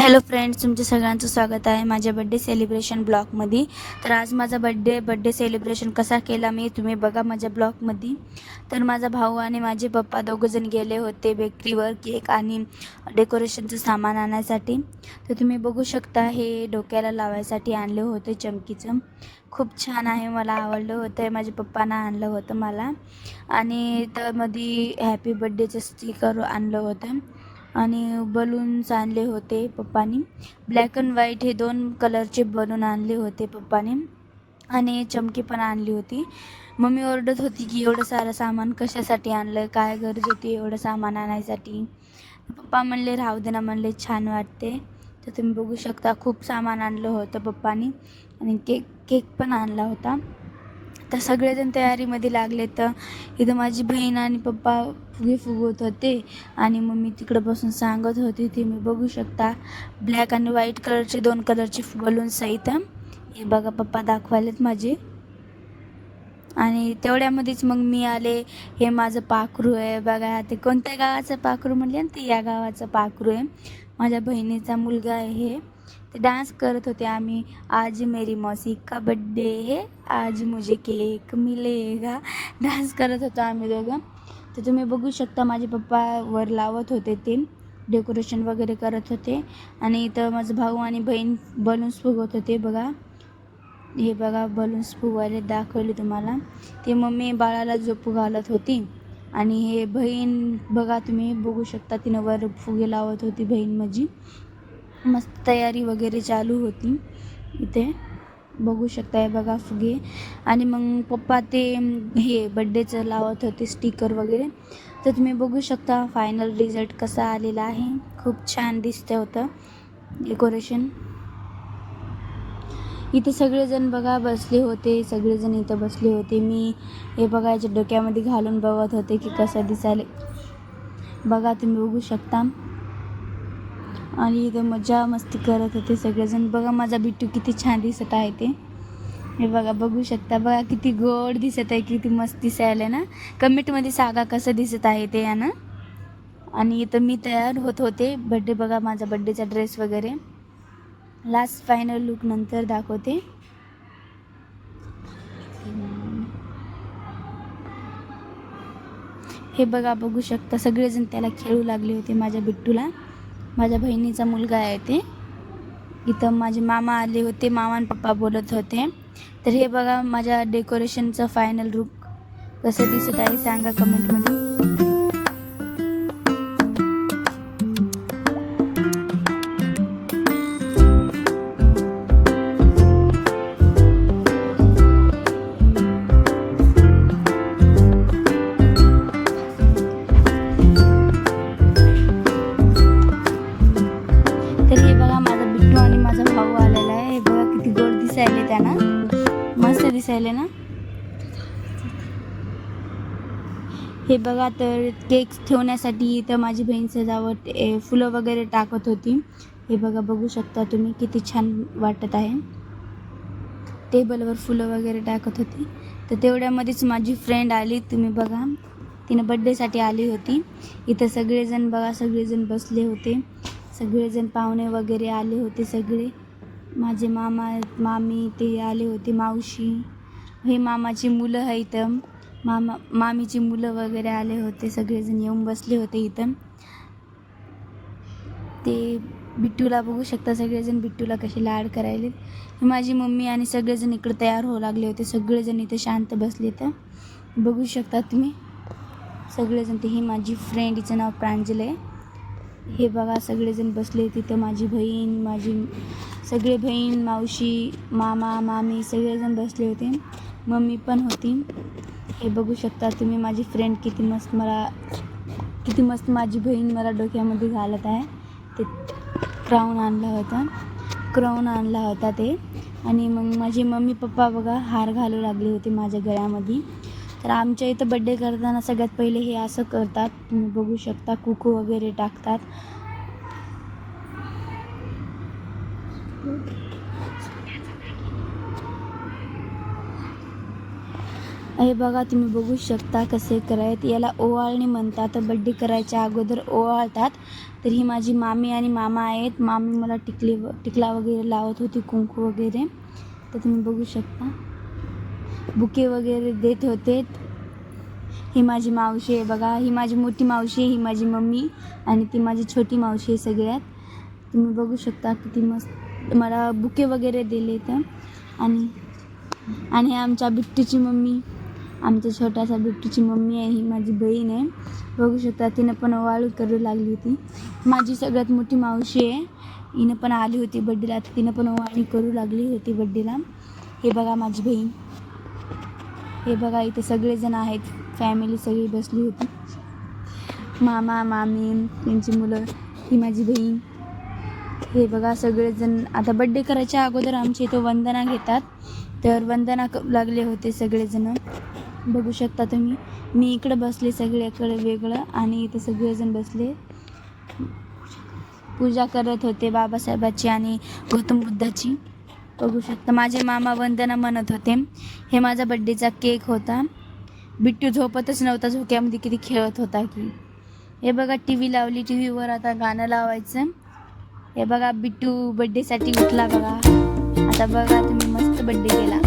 Hello friends, तुमच्या सगळ्यांचं स्वागत आहे माझ्या बड्डे सेलिब्रेशन ब्लॉगमध्ये. तर आज माझा बड्डे सेलिब्रेशन कसा केला मी तुम्ही बघा माझ्या ब्लॉगमध्ये. तर माझा भाऊ आणि माझे पप्पा दोघंजण गेले होते बेकरीवर केक आणि डेकोरेशनचं सामान आणण्यासाठी. तर तुम्ही बघू शकता हे डोक्याला लावायसाठी आणले होते चमकीचं. खूप छान आहे, मला आवडलं होतं. माझ्या पप्पांना आणलं होतं मला. आणि त्यामध्ये हॅपी बड्डेचं स्टिकर आणलं होतं आणि बलून्स आणले होते पप्पानी. ब्लॅक अँड व्हाईट हे 2 कलरचे बलून आणले होते पप्पाने आणि चमकी पण आणली होती. मम्मी ओरडत होती की एवढं सारं सामान कशासाठी आणलं, काय गरज होती एवढं सामान आणायसाठी. पप्पा म्हणले राहू दे ना, म्हणले छान वाटते. तर तुम्ही बघू शकता खूप सामान आणलं होतं पप्पानी आणि केक पण आणला होता. तर सगळेजण तयारीमध्ये लागले. तर इथं माझी बहीण आणि पप्पा फुगे फुगवत होते आणि मम्मी तिकडं बसून सांगत होती. ते मी बघू शकता ब्लॅक आणि व्हाईट कलरचे 2 कलरचे बलून सहित. हे बघा पप्पा दाखवायलेत माझे. आणि तेवढ्यामध्येच मग मी आले. हे माझं पाखरू आहे बघा. ते कोणत्या गावाचं पाखरू म्हणले ना, ते या गावाचं पाखरू आहे. माझ्या बहिणीचा मुलगा आहे हे. ते डान्स करत होते आम्ही. आज मेरी मौसी का बड्डे है, आज मुझे केक मिलेगा. डान्स करत होतो आम्ही दोघं. तर तुम्ही बघू शकता माझे पप्पा वर लावत होते, ते डेकोरेशन वगैरे करत होते. आणि इथं माझा भाऊ आणि बहीण बलून्स फुगवत होते बघा. हे बघा बलून्स फुगवायला दाखवले तुम्हाला. ते मम्मी बाळाला झोपू घालत होती आणि हे बहीण बघा, तुम्ही बघू शकता तिनं वर फुगे लावत होती बहीण माझी. मस्त तयारी वगैरे चालू होती इथे बघू शकता. हे बघा फुगे. आणि मग पप्पा ते हे बड्डेचं लावत होते स्टिकर वगैरे. तर तुम्ही बघू शकता फायनल रिझल्ट कसा आलेला आहे. खूप छान दिसतं होतं डेकोरेशन. इथे सगळेजण बघा बसले होते, सगळेजण इथं बसले होते. मी हे बघा याच्या डोक्यामध्ये घालून बघत होते की कसं दिसायला. बघा तुम्ही बघू शकता. आणि इथं मजा मस्ती करत होते सगळेजण. बघा माझा बिट्टू किती छान दिसत आहे ते. हे बघा बघू शकता. बघा किती गोड दिसत आहे, किती मस्त दिसायला ना. कमेंटमध्ये सांगा कसं दिसत आहे ते यानं. आणि इथं मी तयार होत होते बड्डे. बघा माझा बड्डेचा ड्रेस वगैरे. लास्ट फायनल लुक नंतर दाखवते. हे बघा बघू शकता सगळेजण त्याला खेळू लागले होते माझ्या बिट्टूला. माझ्या बहिणीचा मुलगा आहे ते. इथं माझे मामा आले होते, मामा आणि पप्पा बोलत होते. तर हे बघा माझ्या डेकोरेशनचं फायनल लुक कसं दिसत आहे सांगा कमेंटमध्ये. तर हे बघा माझा बिट्टू आणि माझा भाऊ आलेला आहे. हे बघा किती गोड दिसायले त्यांना, मस्त दिसायले ना. हे बघा तर केक ठेवण्यासाठी इथं माझी बहीण सजावट फुलं वगैरे टाकत होती. हे बघा बघू शकता तुम्ही किती छान वाटत आहे. टेबलवर फुलं वगैरे टाकत होती. तर तेवढ्यामध्येच माझी फ्रेंड आली. तुम्ही बघा तिनं बड्डेसाठी आली होती. इथं सगळेजण बघा, सगळेजण बसले होते. सगळेजण पाहुणे वगैरे आले होते सगळे. माझे मामा मामी ते आले होते, मावशी. हे मामाची मुलं आहे इथं. मामीची मुलं वगैरे आले होते. सगळेजण येऊन बसले होते इथं. ते बिट्टूला बघू शकता सगळेजण बिट्टूला कसे लाड करायले. माझी मम्मी आणि सगळेजण इकडे तयार होऊ लागले होते. सगळेजण इथे शांत बसले. तर बघू शकता तुम्ही सगळेजण. ते ही माझी फ्रेंड, हिचं नाव प्रांजल आहे. हे बघा सगळेजण बसले तिथं. माझी बहीण, माझी सगळे बहीण, मावशी, मामा, मामी सगळेजण बसले होते. मम्मी पण होती. हे बघू शकता तुम्ही माझी फ्रेंड किती मस्त माझी बहीण मला डोक्यामध्ये घालत आहे. ते क्राऊन आणला होता ते. आणि मग माझे मम्मी पप्पा बघा हार घालू लागले होते माझ्या गळ्यामध्ये. तर आमच्या इथं बड्डे करताना सगळ्यात पहिले हे असं करतात. तुम्ही बघू शकता कुकू वगैरे टाकतात. हे बघा तुम्ही बघू शकता कसे करायत. याला ओवाळणी म्हणतात. बड्डे करायच्या अगोदर ओवाळतात. तर ही माझी मामी आणि मामा आहेत. मामी मला टिकला वगैरे लावत होती, कुंकू वगैरे. तर तुम्ही बघू शकता बुके वगैरे देत होते. ही माझी मावशी आहे बघा. ही माझी मोठी मावशी आहे, ही माझी मम्मी आणि ती माझी छोटी मावशी आहे सगळ्यात. तुम्ही बघू शकता किती मस्त मला बुके वगैरे दिले तर. आणि आमच्या बिट्टूची मम्मी, आमच्या छोट्यासा बिट्टूची मम्मी आहे. ही माझी बहीण आहे. बघू शकता तिनं पण ओवाळू करू लागली होती. माझी सगळ्यात मोठी मावशी आहे, हिनं पण आली होती बड्डेला. तिनं पण ओवाळणी करू लागली होती बड्डेला. हे बघा माझी बहीण. हे बघा इथे सगळेजण आहेत, फॅमिली सगळी बसली होती. मामा मामी त्यांची मुलं, ही माझी बहीण. हे बघा सगळेजण आता बड्डे करायच्या अगोदर आमच्या इथं वंदना घेतात. तर वंदना करू लागले होते सगळेजण. बघू शकता तुम्ही. मी इकडं बसले सगळ्याकडे वेगळं आणि इथे सगळेजण बसले पूजा करत होते बाबासाहेबाची आणि गौतम बुद्धाची. बघू शकता माझे मामा वंदना म्हणत होते. हे माझा बड्डेचा केक होता. बिट्टू झोपतच नव्हता, झोक्यामध्ये किती खेळत होता की. हे बघा टी व्ही लावली, टी व्हीवर आता गाणं लावायचं. हे बघा बिट्टू बड्डेसाठी उठला बघा. आता बघा तुम्ही मस्त बड्डे केला.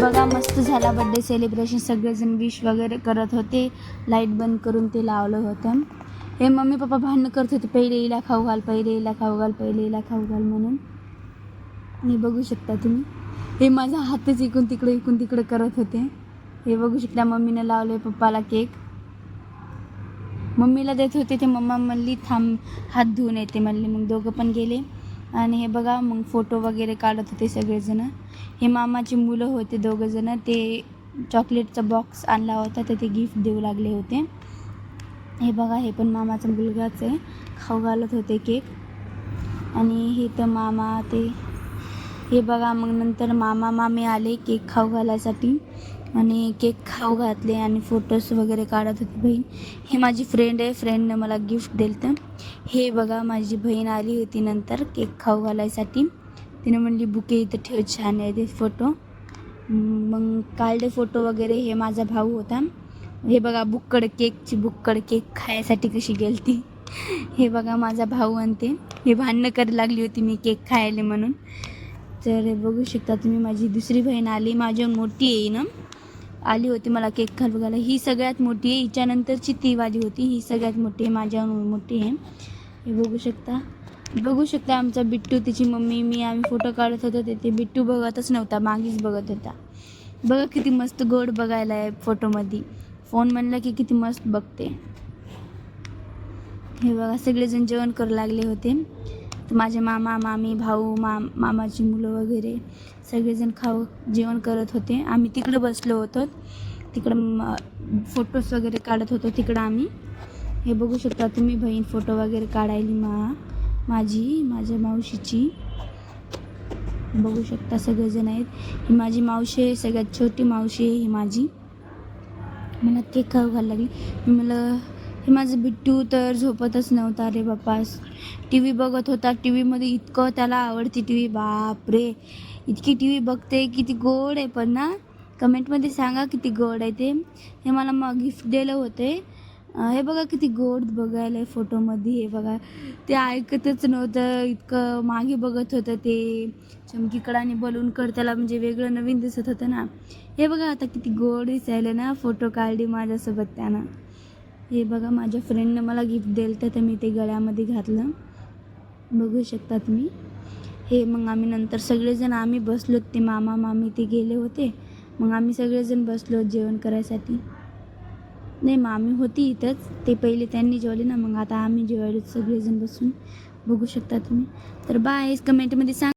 बघा मस्त झाला बड्डे सेलिब्रेशन. सगळेजण विश वगैरे करत होते. लाईट बंद करून ते लावलं होतं. हे मम्मी पप्पा भांडणं करत होते, पहिले हिला खाऊ घाल, पहिले हिला खाऊ घाल, पहिले हिला खाऊ घाल म्हणून. आणि बघू शकता तुम्ही हे माझा हातच इकून तिकडे करत होते. हे बघू शकता मम्मीने लावले पप्पाला केक. मम्मीला देत होते ते मम्मा म्हणली थांब हात धुवून येते म्हणले. मग दोघं पण गेले. आणि हे बघा मग फोटो वगैरे काढत होते सगळेजण. हे मामाची मुलं होते दोघंजणं. ते चॉकलेटचा बॉक्स आणला होता तर ते गिफ्ट देऊ लागले होते. हे बघा हे पण मामाचा मुलगाच आहे, खाऊ घालत होते केक. आणि हे तर मामा ते. हे बघा मग नंतर मामा मामी आले केक खाऊ घालायसाठी आणि केक खाऊ घातले आणि फोटोज वगैरे काढत होती बहीण. हे माझी फ्रेंड आहे, फ्रेंडनं मला गिफ्ट दिलं तर. हे बघा माझी बहीण आली होती नंतर केक खाऊ घालायसाठी. तिने म्हणली बुके इथं ठेव, छान आहे ते फोटो. मग काढले फोटो वगैरे. हे माझा भाऊ होता. हे बघा बुक्कड केक खायसाठी कशी गेलती. हे बघा माझा भाऊ आणते. हे भांडणं करायला लागली होती मी केक खायले म्हणून. तर हे बघू शकता तुम्ही माझी दुसरी बहीण आली, माझ्याहून मोठी आहे ना, आली होती मला केक खाऊ घालायला. ही सगळ्यात मोठी आहे, हिच्यानंतरची ती वाली होती. ही सगळ्यात मोठी आहे, माझ्याहून मोठी आहे. हे बघू शकता आमचा बिट्टू, तिची मम्मी, मी आम्ही फोटो काढत होतो. ते बिट्टू बघतच नव्हता, मागेच बघत होता. बघा किती मस्त गोड बघायला आहे फोटोमध्ये. फोन म्हणलं की किती मस्त बघते. हे बघा सगळेजण जेवण करू लागले होते. तर माझे मामा मामी भाऊ मामाची मुलं वगैरे सगळेजण जेवण करत होते. आम्ही तिकडं बसलो होतो, तिकडं फोटोज वगैरे काढत होतो तिकडं आम्ही. हे बघू शकता तुम्ही बहीण फोटो वगैरे काढायली माझ्या मावशीची. बघू शकता सगळेजण आहेत. ही माझी मावशी आहे, सगळ्यात छोटी मावशी आहे ही माझी. मला केक खाऊ घालायला लागली. हे माझं बिट्टू तर झोपतच नव्हता रे बाप्पा. टी व्ही बघत होता. टी व्हीमध्ये इतकं त्याला आवडती टी व्ही, बापरे इतकी टी व्ही बघते. किती गोड आहे पण ना, कमेंटमध्ये सांगा किती गोड आहे ते. हे मला मग गिफ्ट दिलं होते. हे बघा किती गोड बघायला आहे फोटोमध्ये. हे बघा ते ऐकतच नव्हतं, इतकं मागे बघत होतं. ते चमकीकडं आणि बलूनकड त्याला म्हणजे वेगळं नवीन दिसत होतं ना. हे बघा आता किती गोड दिसायला ना, फोटो काढली माझ्यासोबत त्यानं. हे बघा माझ्या फ्रेंडनं मला गिफ्ट दिलं तर मी ते गळ्यामध्ये घातलं. बघू शकता तुम्ही. हे मग आम्ही नंतर सगळेजण आम्ही बसलो. ते मामा मामी ते गेले होते. मग आम्ही सगळेजण बसलो जेवण करायसाठी. नाही मामी होती इथंच, ते पहिले त्यांनी जेवले ना, मग आता आम्ही जेवायलो सगळेजण बसून. बघू शकता तुम्ही. तर बाय, कमेंटमध्ये सांगा.